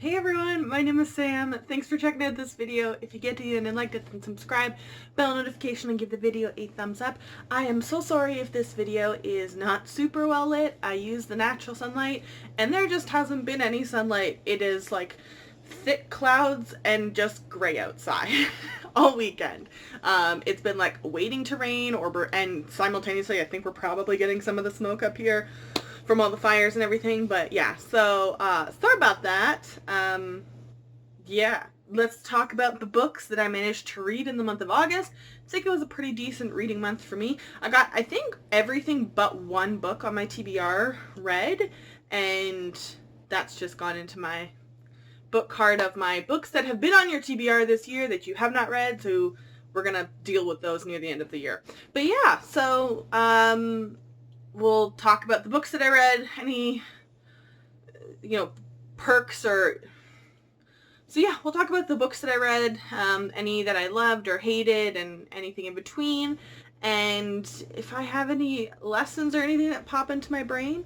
Hey everyone, my name is Sam. Thanks for checking out this video. If you get to the end and liked it, then subscribe, bell notification, and give the video a thumbs up. I am so sorry if this video is not super well lit. I use the natural sunlight and there just hasn't been any sunlight. It is like thick clouds and just gray outside all weekend. It's been like waiting to rain and simultaneously I think we're probably getting some of the smoke up here from all the fires and everything, but yeah, so sorry about that. Yeah, let's talk about the books that I managed to read in the month of August. I think it was a pretty decent reading month for me. I got, I think, everything but one book on my TBR read, and that's just gone into my book card of my books that have been on your TBR this year that you have not read, so we're gonna deal with those near the end of the year. But yeah, so we'll talk about the books that I read, any, perks or... So yeah, we'll talk about the books that I read, any that I loved or hated, and anything in between. And if I have any lessons or anything that pop into my brain,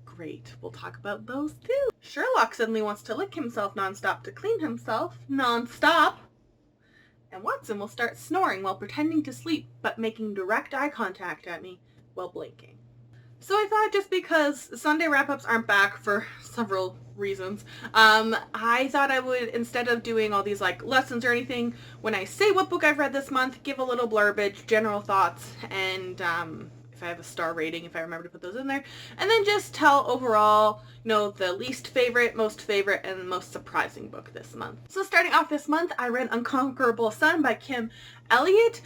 great, we'll talk about those too. Sherlock suddenly wants to lick himself nonstop to clean himself nonstop. And Watson will start snoring while pretending to sleep, but making direct eye contact at me while blinking. So I thought, just because Sunday wrap-ups aren't back for several reasons, I thought I would, instead of doing all these like lessons or anything, when I say what book I've read this month, give a little blurbage, general thoughts, and if I have a star rating, if I remember to put those in there, and then just tell overall, the least favorite, most favorite, and most surprising book this month. So starting off this month, I read Unconquerable Sun by Kim Elliott.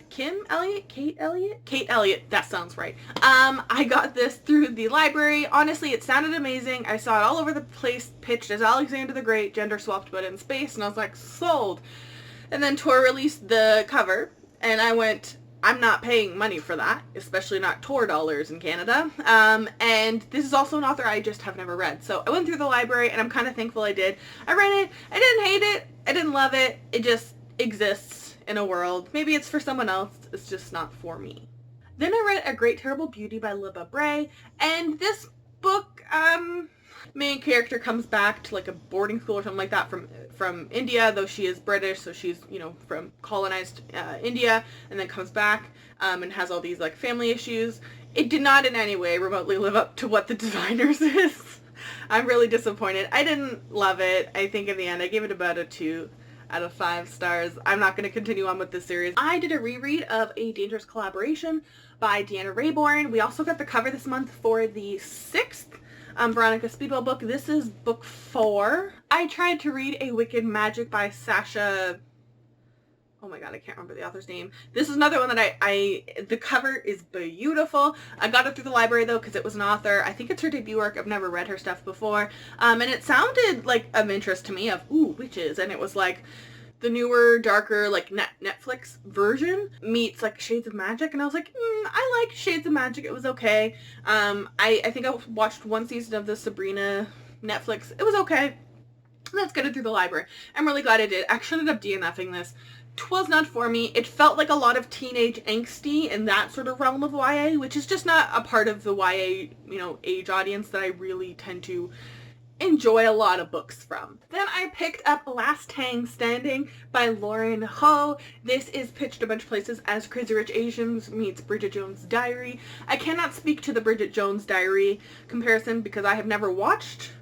Kate Elliott, that sounds right. I got this through the library. Honestly, it sounded amazing. I saw it all over the place, pitched as Alexander the Great, gender swapped but in space, and I was like, sold. And then Tor released the cover, and I went, I'm not paying money for that, especially not Tor dollars in Canada. And this is also an author I just have never read. So I went through the library, and I'm kind of thankful I did. I read it. I didn't hate it. I didn't love it. It just exists in a world. Maybe it's for someone else. It's just not for me. Then I read A Great Terrible Beauty by Libba Bray. And this book, main character comes back to like a boarding school or something like that from India, though she is British, so she's, from colonized India, and then comes back and has all these like family issues. It did not in any way remotely live up to what the designers is. I'm really disappointed. I didn't love it. I think in the end I gave it about a 2 out of 5 stars. I'm not going to continue on with this series. I did a reread of A Dangerous Collaboration by Deanna Raybourn. We also got the cover this month for the 6th Veronica Speedwell book. This is book 4. I tried to read A Wicked Magic by Sasha... Oh my god, I can't remember the author's name. This is another one that the cover is beautiful. I got it through the library though because it was an author. I think it's her debut work. I've never read her stuff before. And it sounded like of interest to me of, ooh, witches. And it was like the newer, darker, like Netflix version meets like Shades of Magic. And I was like, I like Shades of Magic. It was okay. I think I watched one season of the Sabrina Netflix. It was okay. Let's get it through the library. I'm really glad I did. I actually ended up DNFing this. Twas not for me. It felt like a lot of teenage angsty in that sort of realm of YA, which is just not a part of the YA, age audience that I really tend to enjoy a lot of books from. Then I picked up Last Tang Standing by Lauren Ho. This is pitched a bunch of places as Crazy Rich Asians meets Bridget Jones' Diary. I cannot speak to the Bridget Jones' Diary comparison because I have never watched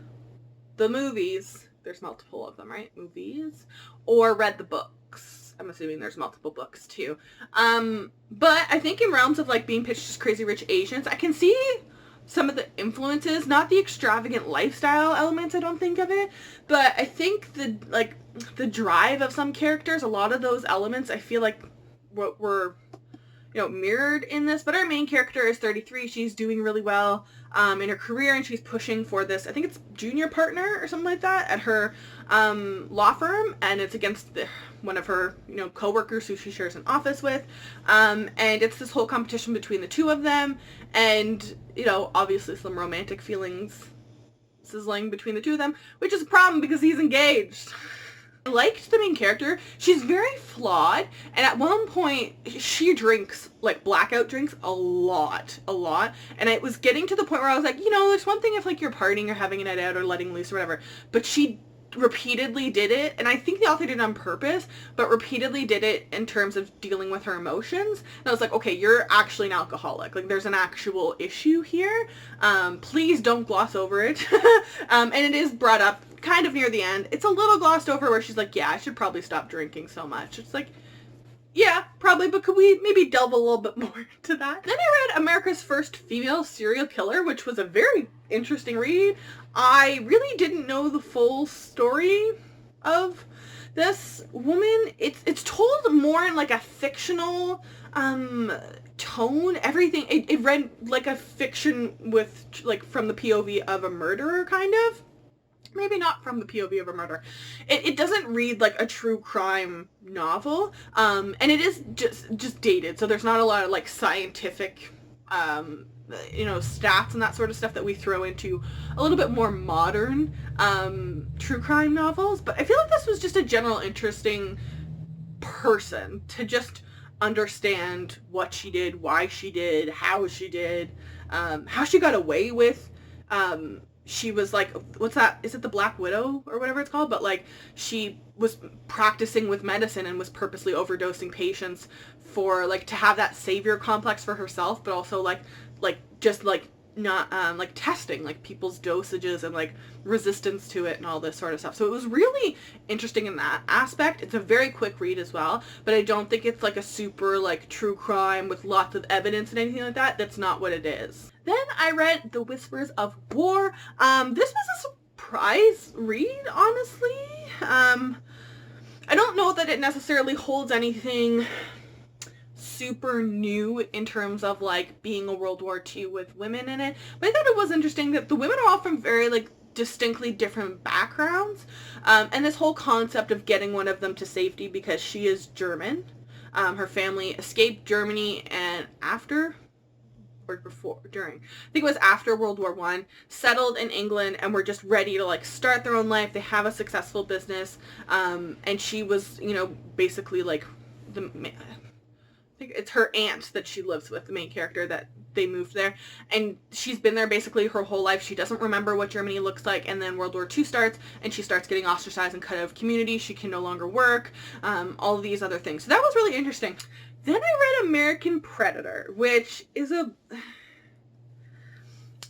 the movies. There's multiple of them, right? Movies. Or read the books. I'm assuming there's multiple books too. But I think in realms of like being pitched as Crazy Rich Asians, I can see some of the influences, not the extravagant lifestyle elements, I don't think of it, but I think the drive of some characters, a lot of those elements I feel like were mirrored in this. But our main character is 33. She's doing really well in her career, and she's pushing for this, I think it's junior partner or something like that at her law firm, and it's against one of her co-workers who she shares an office with, and it's this whole competition between the two of them, and obviously some romantic feelings sizzling between the two of them, which is a problem because he's engaged. I liked the main character. She's very flawed, and at one point she drinks, like, blackout drinks a lot, and it was getting to the point where I was like, you know, there's one thing if, like, you're partying or having a night out or letting loose or whatever, but she repeatedly did it, and I think the author did it on purpose, but repeatedly did it in terms of dealing with her emotions, and I was like, okay, you're actually an alcoholic, like, there's an actual issue here, please don't gloss over it, and it is brought up kind of near the end. It's a little glossed over where she's like, yeah, I should probably stop drinking so much. It's like, yeah, probably, but could we maybe delve a little bit more into that? Then I read America's First Female Serial Killer, which was a very interesting read. I really didn't know the full story of this woman. It's told more in like a fictional tone. Everything, it read like a fiction with, like, from the POV of a murderer, kind of. Maybe not from the POV of a murder. It doesn't read like a true crime novel, and it is just dated, so there's not a lot of, like, scientific, you know, stats and that sort of stuff that we throw into a little bit more modern, true crime novels, but I feel like this was just a general interesting person to just understand what she did, why she did, how she did, how she got away with, she was like, what's that? Is it the Black Widow or whatever it's called? But, like, she was practicing with medicine and was purposely overdosing patients for, like, to have that savior complex for herself, but also, like, just, like, not, like, testing, like, people's dosages and, like, resistance to it and all this sort of stuff. So it was really interesting in that aspect. It's a very quick read as well, but I don't think it's, like, a super, like, true crime with lots of evidence and anything like that. That's not what it is. Then I read The Whispers of Gore. This was a surprise read, honestly. I don't know that it necessarily holds anything super new in terms of, like, being a World War II with women in it, but I thought it was interesting that the women are all from very, like, distinctly different backgrounds, and this whole concept of getting one of them to safety because she is German. Her family escaped Germany and after, or before, during, I think it was after World War I, settled in England and were just ready to, like, start their own life. They have a successful business, and she was, you know, basically, like, I think it's her aunt that she lives with, the main character, that they moved there, and she's been there basically her whole life. She doesn't remember what Germany looks like, and then World War II starts, and she starts getting ostracized and cut out of community. She can no longer work, all of these other things. So that was really interesting. Then I read American Predator, which is a...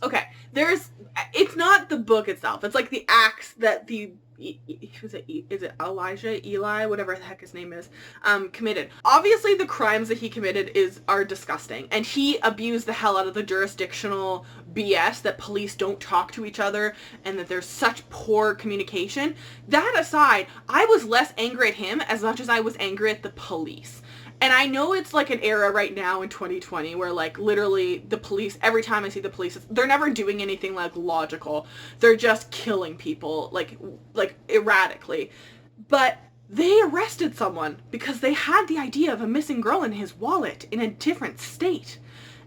Okay, it's not the book itself. It's like the acts that the... Is it Eli, whatever the heck his name is, committed. Obviously the crimes that he committed are disgusting, and he abused the hell out of the jurisdictional BS that police don't talk to each other and that there's such poor communication. That aside, I was less angry at him as much as I was angry at the police. And I know it's like an era right now in 2020 where, like, literally the police, every time I see the police, they're never doing anything, like, logical. They're just killing people, like erratically. But they arrested someone because they had the idea of a missing girl in his wallet in a different state.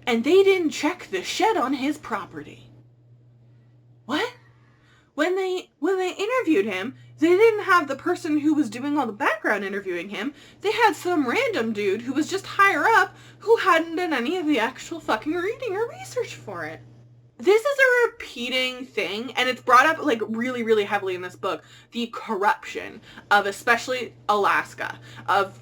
And they didn't check the shed on his property. What? When they interviewed him, they didn't have the person who was doing all the background interviewing him. They had some random dude who was just higher up who hadn't done any of the actual fucking reading or research for it. This is a repeating thing, and it's brought up, like, really, really heavily in this book. The corruption of especially Alaska, of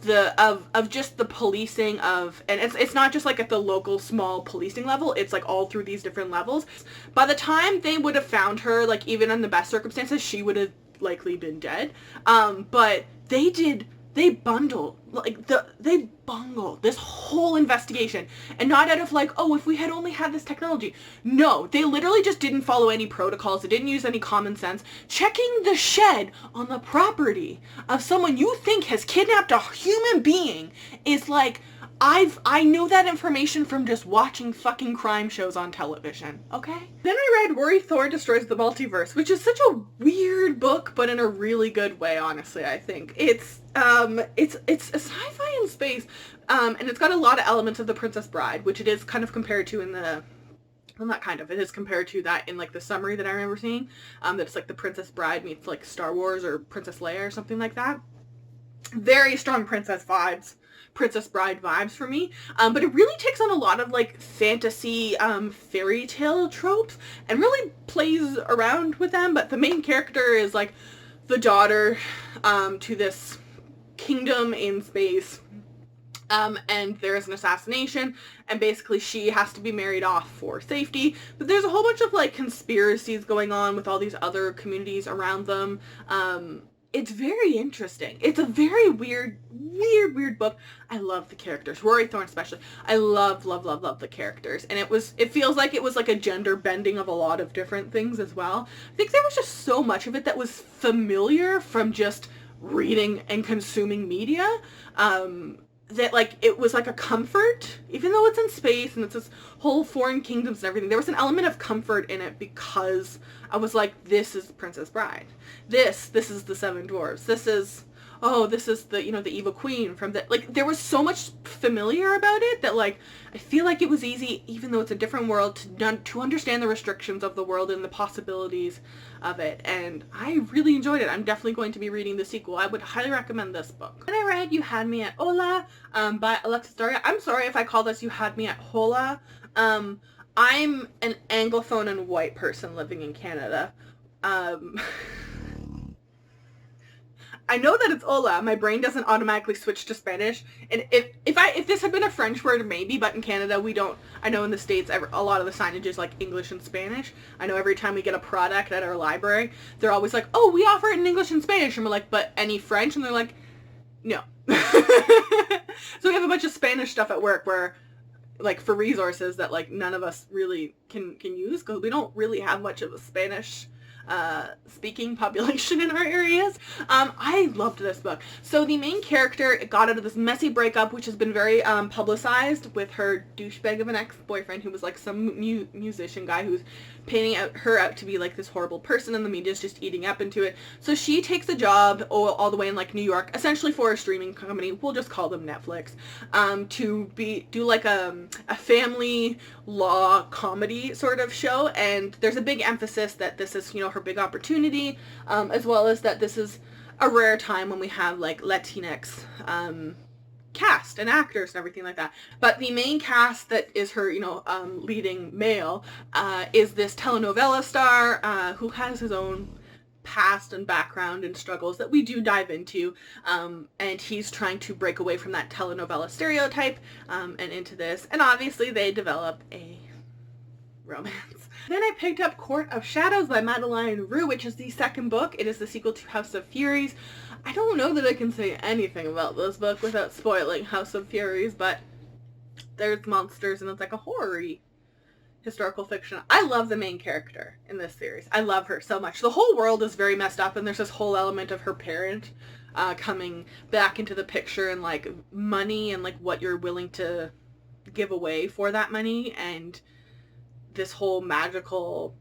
just the policing of, and it's not just, like, at the local small policing level, it's, like, all through these different levels. By the time they would have found her, like, even in the best circumstances, she would have likely been dead. But they bungled this whole investigation, and not out of, like, oh, if we had only had this technology. No, they literally just didn't follow any protocols. They didn't use any common sense. Checking the shed on the property of someone you think has kidnapped a human being is like, I know that information from just watching fucking crime shows on television, okay? Then I read Rory, Thor Destroys the Multiverse, which is such a weird book, but in a really good way, honestly, I think. It's a sci-fi in space, and it's got a lot of elements of The Princess Bride, which it is kind of compared to in the well, not kind of, it is compared to that in like the summary that I remember seeing, that's like the Princess Bride meets like Star Wars or Princess Leia or something like that. Very strong princess vibes, Princess Bride vibes for me, but it really takes on a lot of like fantasy fairy tale tropes and really plays around with them. But the main character is like the daughter to this kingdom in space, and there's an assassination, and basically she has to be married off for safety, but there's a whole bunch of like conspiracies going on with all these other communities around them. It's very interesting. It's a very weird book. I love the characters. Rory Thorne especially. I love the characters. And it feels like it was like a gender bending of a lot of different things as well. I think there was just so much of it that was familiar from just reading and consuming media. That like it was like a comfort, even though it's in space and it's this whole foreign kingdoms and everything. There was an element of comfort in it because I was like, this is Princess Bride. This is the Seven Dwarves. This is the, you know, the evil queen from the, like, there was so much familiar about it that like I feel like it was easy, even though it's a different world, to understand the restrictions of the world and the possibilities of it, and I really enjoyed it. I'm definitely going to be reading the sequel. I would highly recommend this book. Then I read You Had Me At Ola by Alexis Daria. I'm sorry if I call this You Had Me At Hola. I'm an Anglophone and white person living in Canada. I know that it's Ola. My brain doesn't automatically switch to Spanish. And if this had been a French word, maybe, but in Canada we don't. I know in the States a lot of the signage is like English and Spanish. I know every time we get a product at our library, they're always like, oh, we offer it in English and Spanish. And we're like, but any French? And they're like, no. So we have a bunch of Spanish stuff at work where, like, for resources that like none of us really can use because we don't really have much of a Spanish speaking population in our areas. I loved this book. So the main character got out of this messy breakup, which has been very publicized, with her douchebag of an ex-boyfriend who was like some musician guy who's painting her out to be like this horrible person, and the media's just eating up into it. So she takes a job all the way in like New York, essentially for a streaming company, we'll just call them Netflix, to do like a family law comedy sort of show. And there's a big emphasis that this is, you know, her big opportunity, as well as that this is a rare time when we have like Latinx cast and actors and everything like that. But the main cast that is her, you know, leading male, is this telenovela star who has his own past and background and struggles that we do dive into, and he's trying to break away from that telenovela stereotype and into this, and obviously they develop a romance. Then I picked up Court of Shadows by Madeleine Roux, which is the second book. It is the sequel to House of Furies. I don't know that I can say anything about this book without spoiling House of Furies, but there's monsters and it's like a horror-y historical fiction. I love the main character in this series. I love her so much. The whole world is very messed up, and there's this whole element of her parent coming back into the picture, and like money and like what you're willing to give away for that money, and this whole magical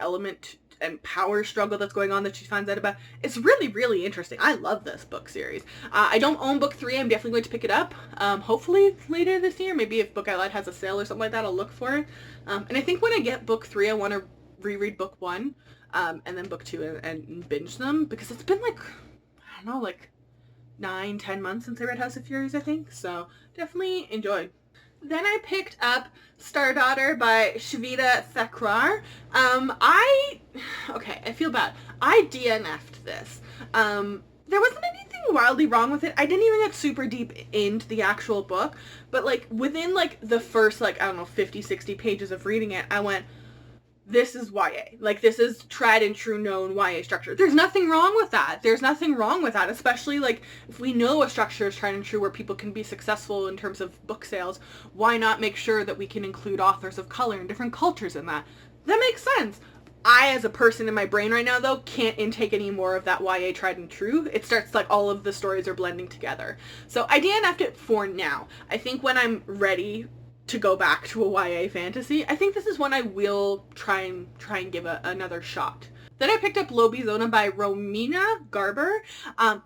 element and power struggle that's going on that she finds out about. It's really, really interesting. I love this book series. I don't own book 3. I'm definitely going to pick it up, hopefully later this year. Maybe if Book Outlet has a sale or something like that, I'll look for it. And I think when I get book 3, I want to reread book 1, and then book 2 and binge them, because it's been like, I don't know, like 9-10 months since I read House of Furies, I think. So definitely enjoyed. Then I picked up Star Daughter by Shveta Thakrar. I feel bad. I DNF'd this. There wasn't anything wildly wrong with it. I didn't even get super deep into the actual book, but like within like the first, like, I don't know, 50, 60 pages of reading it, I went, this is YA. Like, this is tried and true known YA structure. There's nothing wrong with that. There's nothing wrong with that, especially, like, if we know a structure is tried and true where people can be successful in terms of book sales, why not make sure that we can include authors of color and different cultures in that? That makes sense. I, as a person in my brain right now, though, can't intake any more of that YA tried and true. It starts like all of the stories are blending together. So I DNF'd it for now. I think when I'm ready to go back to a YA fantasy, I think this is one I will try and give another shot. Then I picked up Lobizona by Romina Garber.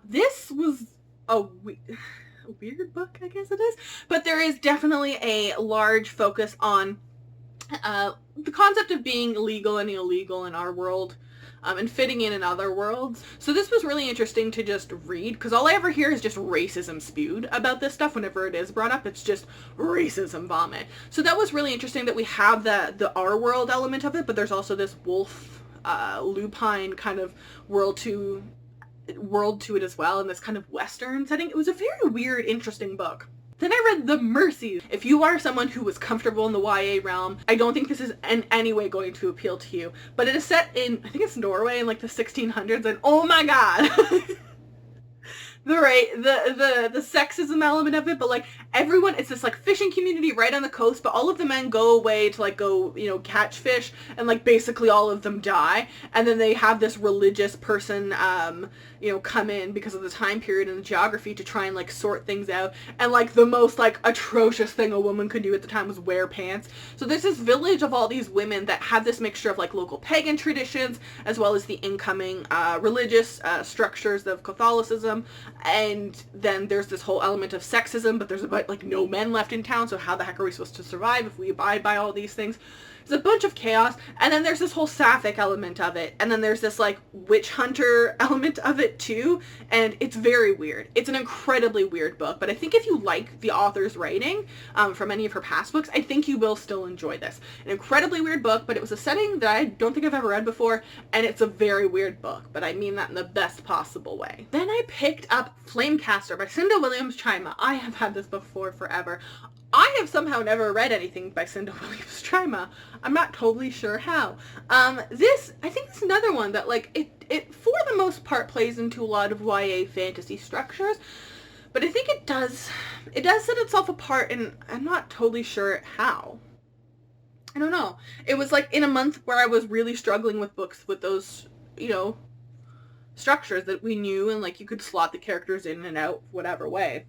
This was a weird book, I guess it is, but there is definitely a large focus on the concept of being legal and illegal in our world, and fitting in other worlds. So this was really interesting to just read, because all I ever hear is just racism spewed about this stuff. Whenever it is brought up, it's just racism vomit. So that was really interesting that we have the our world element of it, but there's also this wolf, lupine kind of world to it as well, in this kind of Western setting. It was a very weird, interesting book. Then I read The Mercies. If you are someone who was comfortable in the YA realm, I don't think this is in any way going to appeal to you. But it is set in, I think it's Norway in like the 1600s, and oh my god. the sexism element of it, but like everyone, it's this like fishing community right on the coast, but all of the men go away to like go, catch fish, and like basically all of them die, and then they have this religious person come in because of the time period and the geography to try and like sort things out, and like the most like atrocious thing a woman could do at the time was wear pants. So there's this village of all these women that have this mixture of like local pagan traditions as well as the incoming religious structures of Catholicism. And then there's this whole element of sexism, but there's about like no men left in town, so how the heck are we supposed to survive if we abide by all these things? There's a bunch of chaos, and then there's this whole sapphic element of it, and then there's this like witch hunter element of it too, and it's very weird. It's an incredibly weird book, but I think if you like the author's writing from any of her past books, I think you will still enjoy this. An incredibly weird book, but it was a setting that I don't think I've ever read before, and it's a very weird book, but I mean that in the best possible way. Then I picked up Flamecaster by Cinda Williams-Chima. I have had this book for forever. I have somehow never read anything by Cinda Williams-Chima. I'm not totally sure how. I think it's another one that like it for the most part plays into a lot of YA fantasy structures, but I think it does set itself apart, and I'm not totally sure how. I don't know. It was like in a month where I was really struggling with books with those, structures that we knew, and like you could slot the characters in and out whatever way.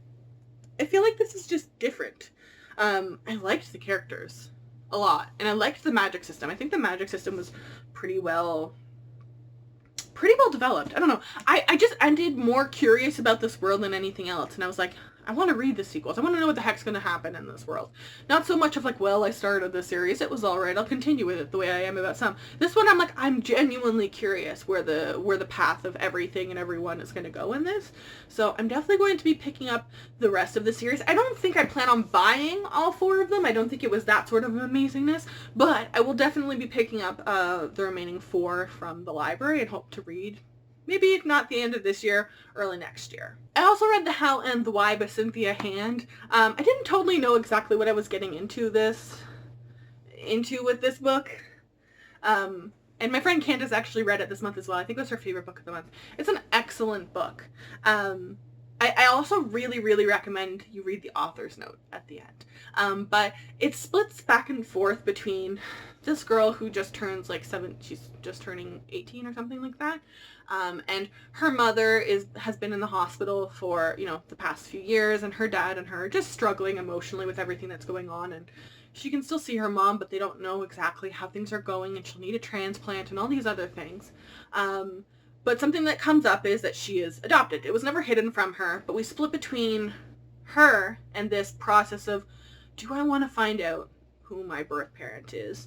I feel like this is just different. I liked the characters a lot, and I liked the magic system. I think the magic system was pretty well developed. I don't know. I just ended more curious about this world than anything else, and I was like, I want to read the sequels. I want to know what the heck's going to happen in this world. Not so much of like, well, I started this series, it was alright, I'll continue with it the way I am about some. This one, I'm like, I'm genuinely curious where the path of everything and everyone is going to go in this. So I'm definitely going to be picking up the rest of the series. I don't think I plan on buying all 4 of them. I don't think it was that sort of amazingness, but I will definitely be picking up the remaining 4 from the library and hope to read maybe if not the end of this year, early next year. I also read The How and the Why by Cynthia Hand. I didn't totally know exactly what I was getting into with this book. And my friend Candace actually read it this month as well. I think it was her favorite book of the month. It's an excellent book. I also really, really recommend you read the author's note at the end. But it splits back and forth between this girl who just turns like 7, she's just turning 18 or something like that. And her mother has been in the hospital for, the past few years, and her dad and her are just struggling emotionally with everything that's going on, and she can still see her mom, but they don't know exactly how things are going, and she'll need a transplant and all these other things. But something that comes up is that she is adopted. It was never hidden from her, but we split between her and this process of, do I want to find out who my birth parent is?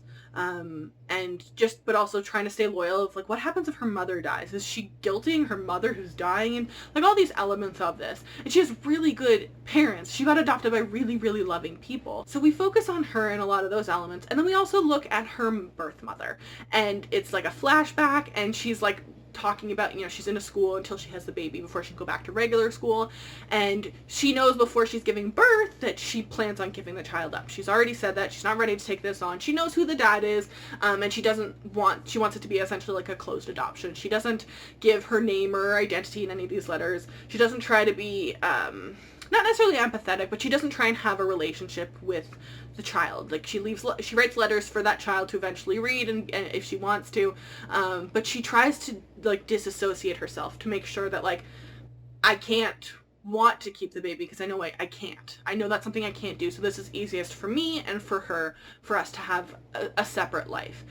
But also trying to stay loyal of like, what happens if her mother dies? Is she guilting her mother who's dying? And like all these elements of this. And she has really good parents. She got adopted by really, really loving people. So we focus on her and a lot of those elements. And then we also look at her birth mother. And it's like a flashback, and she's like talking about, she's in a school until she has the baby before she can go back to regular school, and she knows before she's giving birth that she plans on giving the child up. She's already said that she's not ready to take this on. She knows who the dad is, and she wants it to be essentially like a closed adoption. She doesn't give her name or identity in any of these letters. She doesn't try to be not necessarily empathetic, but she doesn't try and have a relationship with the child. Like she writes letters for that child to eventually read, and if she wants to, but she tries to like disassociate herself to make sure that like, I can't want to keep the baby because I know I can't. I know that's something I can't do. So this is easiest for me and for her, for us to have a separate life,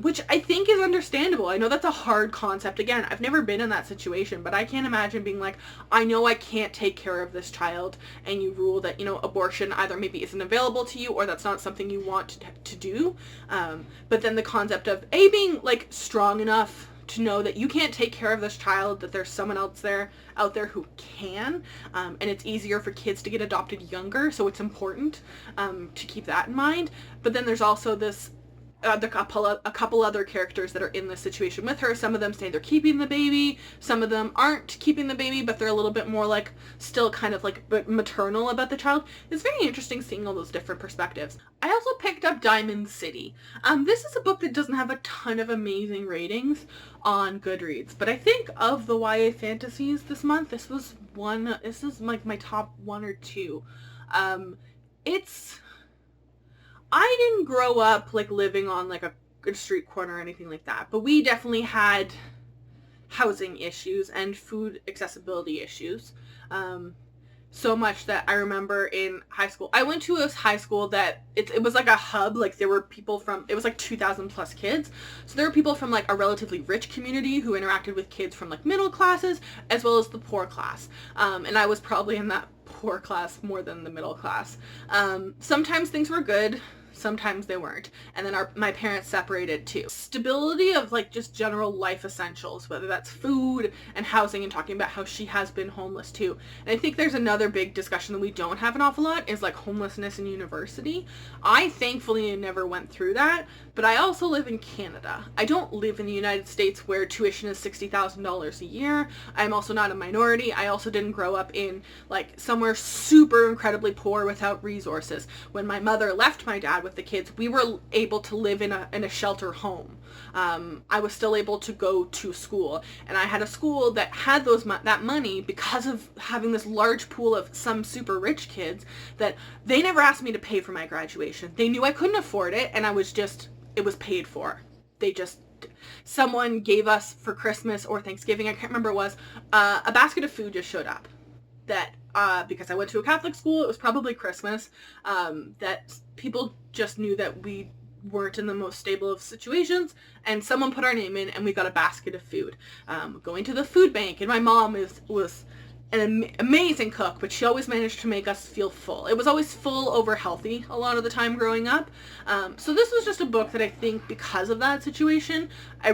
which I think is understandable. I know that's a hard concept. Again, I've never been in that situation, but I can't imagine being like, I know I can't take care of this child, and you rule that, you know, abortion either maybe isn't available to you or that's not something you want to do. But then the concept of being like strong enough to know that you can't take care of this child, that there's someone else out there who can, and it's easier for kids to get adopted younger, so it's important to keep that in mind. But then there's also this a couple other characters that are in this situation with her. Some of them say they're keeping the baby, some of them aren't keeping the baby, but they're a little bit more like still kind of like maternal about the child. It's very interesting seeing all those different perspectives. I also picked up Diamond City. This is a book that doesn't have a ton of amazing ratings on Goodreads, but I think of the YA fantasies this month, this is like my top 1 or 2. I didn't grow up like living on like a good street corner or anything like that, but we definitely had housing issues and food accessibility issues. So much that I remember in high school, I went to a high school that it was like a hub. Like there were people from, it was like 2,000 plus kids. So there were people from like a relatively rich community who interacted with kids from like middle classes as well as the poor class. And I was probably in that poor class more than the middle class. Sometimes things were good, sometimes they weren't. And then my parents separated too. Stability of like just general life essentials, whether that's food and housing, and talking about how she has been homeless too. And I think there's another big discussion that we don't have an awful lot is like homelessness in university. I thankfully never went through that, but I also live in Canada. I don't live in the United States where tuition is $60,000 a year. I'm also not a minority. I also didn't grow up in like somewhere super incredibly poor without resources. When my mother left my dad with the kids, we were able to live in a shelter home. I was still able to go to school, and I had a school that had that money because of having this large pool of some super rich kids that they never asked me to pay for my graduation. They knew I couldn't afford it, and it was paid for. Someone gave us for Christmas or Thanksgiving, I can't remember what it was, a basket of food just showed up. That because I went to a Catholic school, it was probably Christmas, that people just knew that we weren't in the most stable of situations, and someone put our name in and we got a basket of food. Going to the food bank, and my mom was an amazing cook, but she always managed to make us feel full. It was always full over healthy a lot of the time growing up. So this was just a book that I think because of that situation, I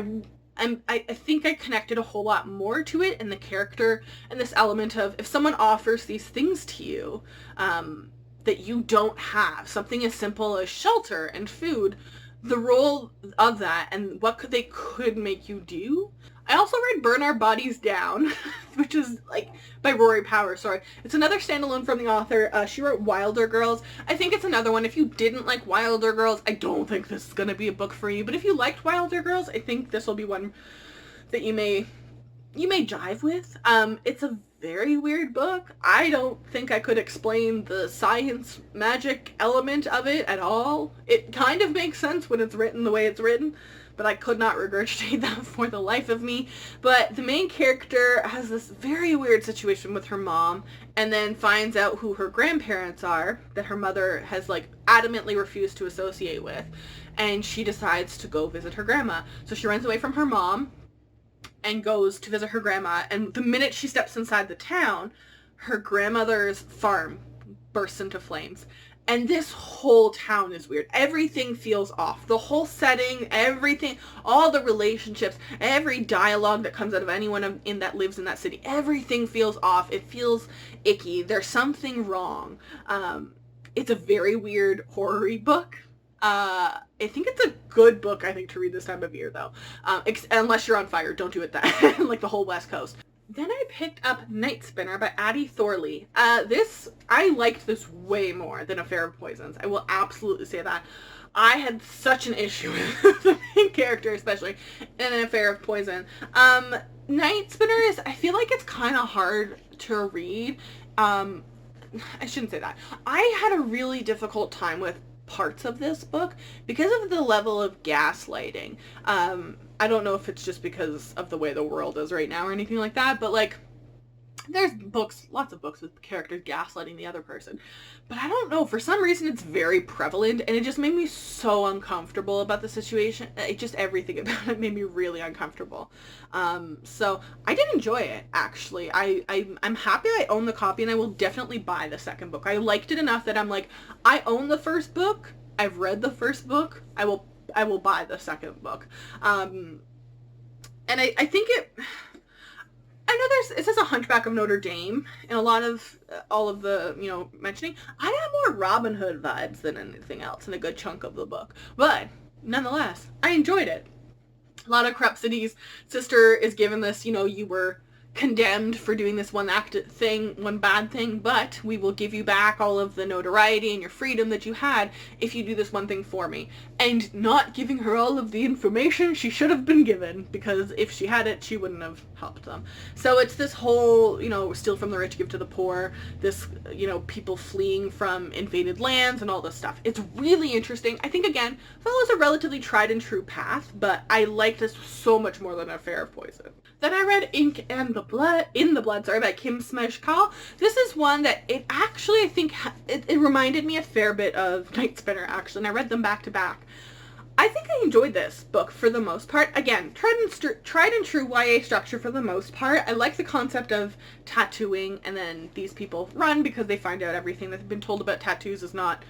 think I connected a whole lot more to it, and the character and this element of if someone offers these things to you that you don't have, something as simple as shelter and food, the role of that and what they could make you do. I also read Burn Our Bodies Down, which is like by Rory Powers. Sorry. It's another standalone from the author. She wrote Wilder Girls. I think it's another one. If you didn't like Wilder Girls, I don't think this is going to be a book for you. But if you liked Wilder Girls, I think this will be one that you may jive with. It's a very weird book. I don't think I could explain the science magic element of it at all. It kind of makes sense when it's written the way it's written, but I could not regurgitate that for the life of me. But the main character has this very weird situation with her mom, and then finds out who her grandparents are, that her mother has like adamantly refused to associate with, and she decides to go visit her grandma. So she runs away from her mom and goes to visit her grandma, and the minute she steps inside the town, her grandmother's farm bursts into flames. And this whole town is weird. Everything feels off. The whole setting, everything, all the relationships, every dialogue that comes out of anyone that lives in that city, everything feels off. It feels icky. There's something wrong. It's a very weird horror-y book. I think it's a good book, I think, to read this time of year, though. Unless you're on fire. Don't do it that. Like the whole West Coast. Then I picked up Night Spinner by Addie Thorley. I liked this way more than Affair of Poisons. I will absolutely say that. I had such an issue with the main character, especially in An Affair of Poison. Night Spinner I feel like it's kind of hard to read. I shouldn't say that. I had a really difficult time with parts of this book because of the level of gaslighting. I don't know if it's just because of the way the world is right now or anything like that, but like There's books, lots of books with characters gaslighting the other person. But I don't know, for some reason it's very prevalent, and it just made me so uncomfortable about the situation. It just, everything about it made me really uncomfortable. So I did enjoy it, actually. I'm happy I own the copy, and I will definitely buy the second book. I liked it enough that I'm like, I own the first book, I've read the first book, I will buy the second book. And I think I know it says a Hunchback of Notre Dame in a lot of, all of the, mentioning. I had more Robin Hood vibes than anything else in a good chunk of the book. But, nonetheless, I enjoyed it. A lot of corrupt cities. Sister is given this, you were condemned for doing this one bad thing, but we will give you back all of the notoriety and your freedom that you had if you do this one thing for me. And not giving her all of the information she should have been given, because if she had it, she wouldn't have helped them. So it's this whole, steal from the rich, give to the poor, this, people fleeing from invaded lands and all this stuff. It's really interesting. I think, again, follows a relatively tried and true path, but I liked this so much more than Affair of Poison. Then I read Ink and the Blood, by Kim Smejkal. This is one that it actually, I think, it reminded me a fair bit of Night Spinner, actually, and I read them back to back. I think I enjoyed this book for the most part. Again, tried and true YA structure for the most part. I like the concept of tattooing, and then these people run because they find out everything that they've been told about tattoos is not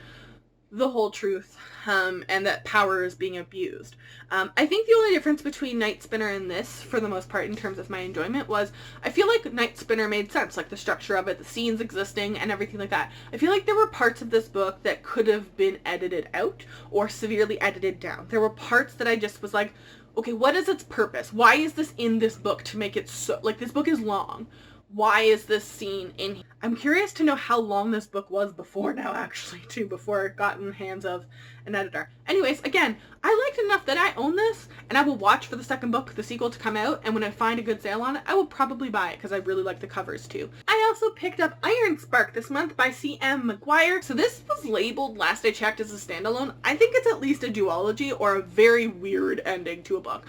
the whole truth, and that power is being abused. I think the only difference between Night Spinner and this, for the most part, in terms of my enjoyment, was I feel like Night Spinner made sense, like the structure of it, the scenes existing, and everything like that. I feel like there were parts of this book that could have been edited out or severely edited down. There were parts that I just was like, okay, what is its purpose? Why is this in this book to make it so, like, this book is long. Why is this scene in here? I'm curious to know how long this book was before now, actually, too, before it got in the hands of an editor. Anyways, again, I liked enough that I own this, and I will watch for the second book, the sequel, to come out, and when I find a good sale on it, I will probably buy it, because I really like the covers, too. I also picked up Ironspark this month by C.M. McGuire. So this was labeled, last I checked, as a standalone. I think it's at least a duology, or a very weird ending to a book.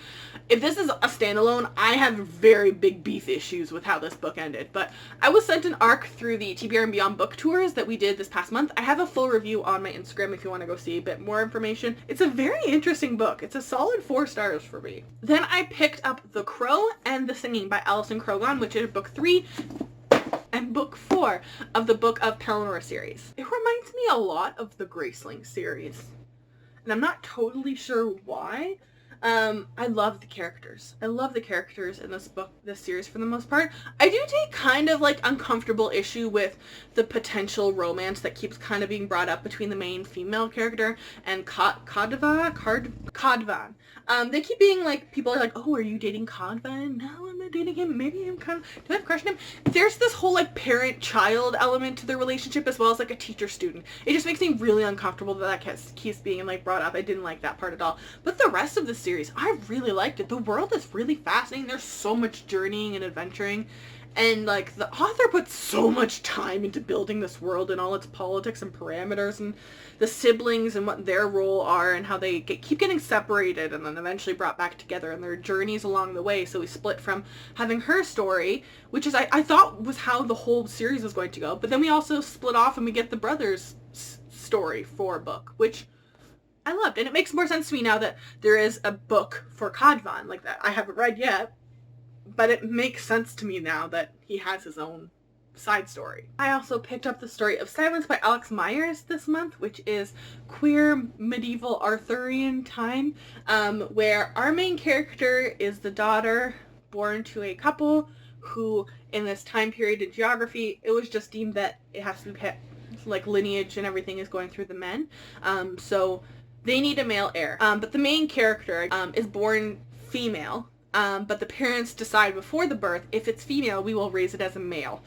If this is a standalone, I have very big beef issues with how this book ended, but I was sent an arc through the TBR and Beyond book tours that we did this past month. I have a full review on my Instagram if you want to go see a bit more information. It's a very interesting book. It's a solid 4 stars for me. Then I picked up The Crow and the Singing by Alison Krogon, which is book 3 and book 4 of the Book of Pelennor series. It reminds me a lot of the Graceling series, and I'm not totally sure why. I love the characters. I love the characters in this book, this series, for the most part. I do take kind of like uncomfortable issue with the potential romance that keeps kind of being brought up between the main female character and Codvan. They keep being like, people are like, oh, are you dating Codvan? No, I'm not dating him. Maybe I'm kind of, do I have a crush on him? There's this whole like parent-child element to their relationship, as well as like a teacher-student. It just makes me really uncomfortable that keeps being like brought up. I didn't like that part at all. But the rest of the series, I really liked it. The world is really fascinating. There's so much journeying and adventuring, and like the author puts so much time into building this world and all its politics and parameters, and the siblings and what their role are, and how they keep getting separated and then eventually brought back together, and their journeys along the way. So we split from having her story, which is I thought was how the whole series was going to go, but then we also split off and we get the brothers' story for a book, which I loved. And it makes more sense to me now that there is a book for Codvan like that. I haven't read yet, but it makes sense to me now that he has his own side story. I also picked up The Story of Silence by Alex Myers this month, which is queer medieval Arthurian time, where our main character is the daughter born to a couple who, in this time period in geography, it was just deemed that it has to be like lineage and everything is going through the men. So they need a male heir. But the main character is born female, but the parents decide before the birth, if it's female, we will raise it as a male,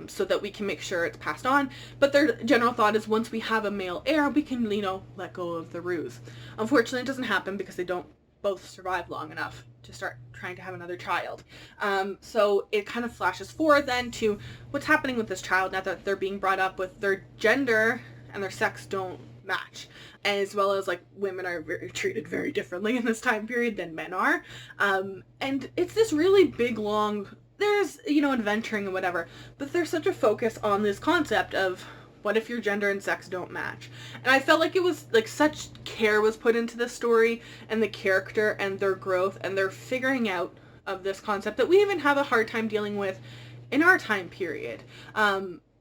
so that we can make sure it's passed on. But their general thought is once we have a male heir, we can, let go of the ruse. Unfortunately, it doesn't happen because they don't both survive long enough to start trying to have another child. So it kind of flashes forward then to what's happening with this child now that they're being brought up with their gender and their sex don't match, as well as like women are treated very differently in this time period than men are, and it's this really big long, there's, adventuring and whatever, but there's such a focus on this concept of what if your gender and sex don't match? And I felt like it was, like, such care was put into this story and the character and their growth and their figuring out of this concept that we even have a hard time dealing with in our time period.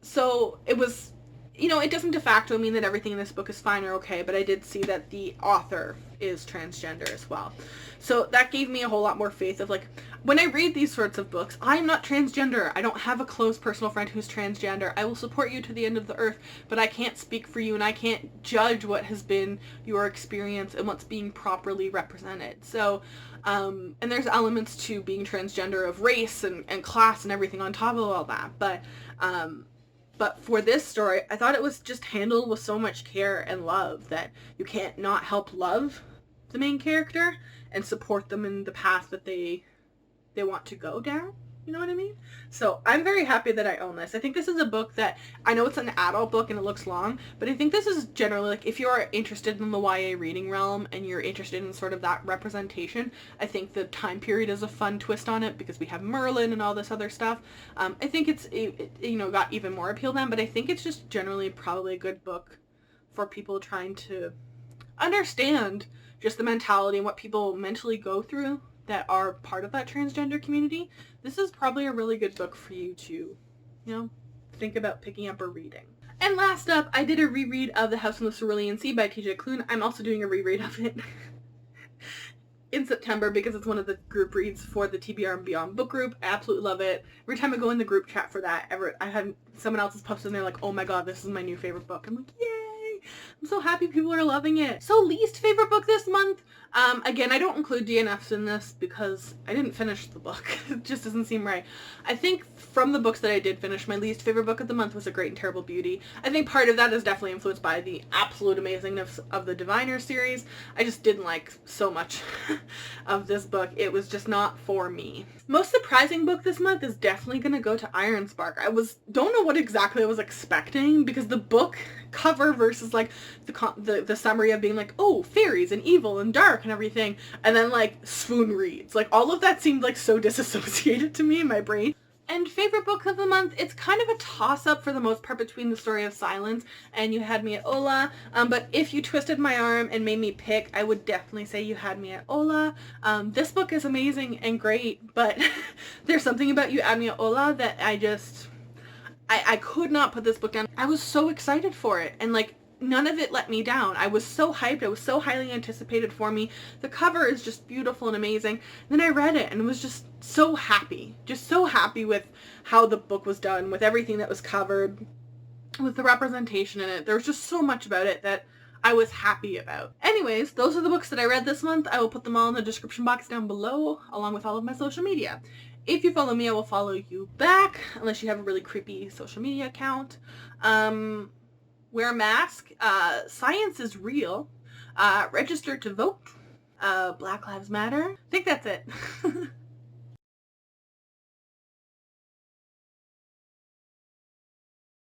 So it was, it doesn't de facto mean that everything in this book is fine or okay, but I did see that the author is transgender as well. So that gave me a whole lot more faith of, like, when I read these sorts of books, I'm not transgender. I don't have a close personal friend who's transgender. I will support you to the end of the earth, but I can't speak for you and I can't judge what has been your experience and what's being properly represented. So, and there's elements to being transgender of race and class and everything on top of all that. But for this story, I thought it was just handled with so much care and love that you can't not help love the main character and support them in the path that they want to go down. You know what I mean? So I'm very happy that I own this. I think this is a book that, I know it's an adult book and it looks long, but I think this is generally, like, if you're interested in the YA reading realm and you're interested in sort of that representation, I think the time period is a fun twist on it because we have Merlin and all this other stuff. I think it got even more appeal then, but I think it's just generally probably a good book for people trying to understand just the mentality and what people mentally go through that are part of that transgender community. This is probably a really good book for you to, think about picking up or reading. And last up, I did a reread of The House on the Cerulean Sea by TJ Klune. I'm also doing a reread of it in September because it's one of the group reads for the TBR and Beyond book group. I absolutely love it. Every time I go in the group chat for that, I had someone else has posted and they're like, oh my god, this is my new favorite book. I'm like, yay! I'm so happy people are loving it. So least favorite book this month. Again, I don't include DNFs in this because I didn't finish the book. It just doesn't seem right. I think from the books that I did finish, my least favorite book of the month was A Great and Terrible Beauty. I think part of that is definitely influenced by the absolute amazingness of the Diviner series. I just didn't like so much of this book. It was just not for me. Most surprising book this month is definitely going to go to Ironspark. Don't know what exactly I was expecting because the book cover versus like the summary of being like, oh, fairies and evil and dark and everything, and then like swoon reads, like all of that seemed like so disassociated to me in my brain. And favorite book of the month, it's kind of a toss-up for the most part between The Story of Silence and You Had Me At Ola, but if you twisted my arm and made me pick, I would definitely say You Had Me At Ola. This book is amazing and great, but there's something about You Had Me At Ola that I could not put this book down. I was so excited for it, and like none of it let me down. I was so hyped. It was so highly anticipated for me. The cover is just beautiful and amazing. And then I read it and was just so happy with how the book was done, with everything that was covered, with the representation in it. There was just so much about it that I was happy about. Anyways, those are the books that I read this month. I will put them all in the description box down below, along with all of my social media. If you follow me, I will follow you back, unless you have a really creepy social media account. Wear a mask. Science is real. Register to vote. Black Lives Matter. I think that's it.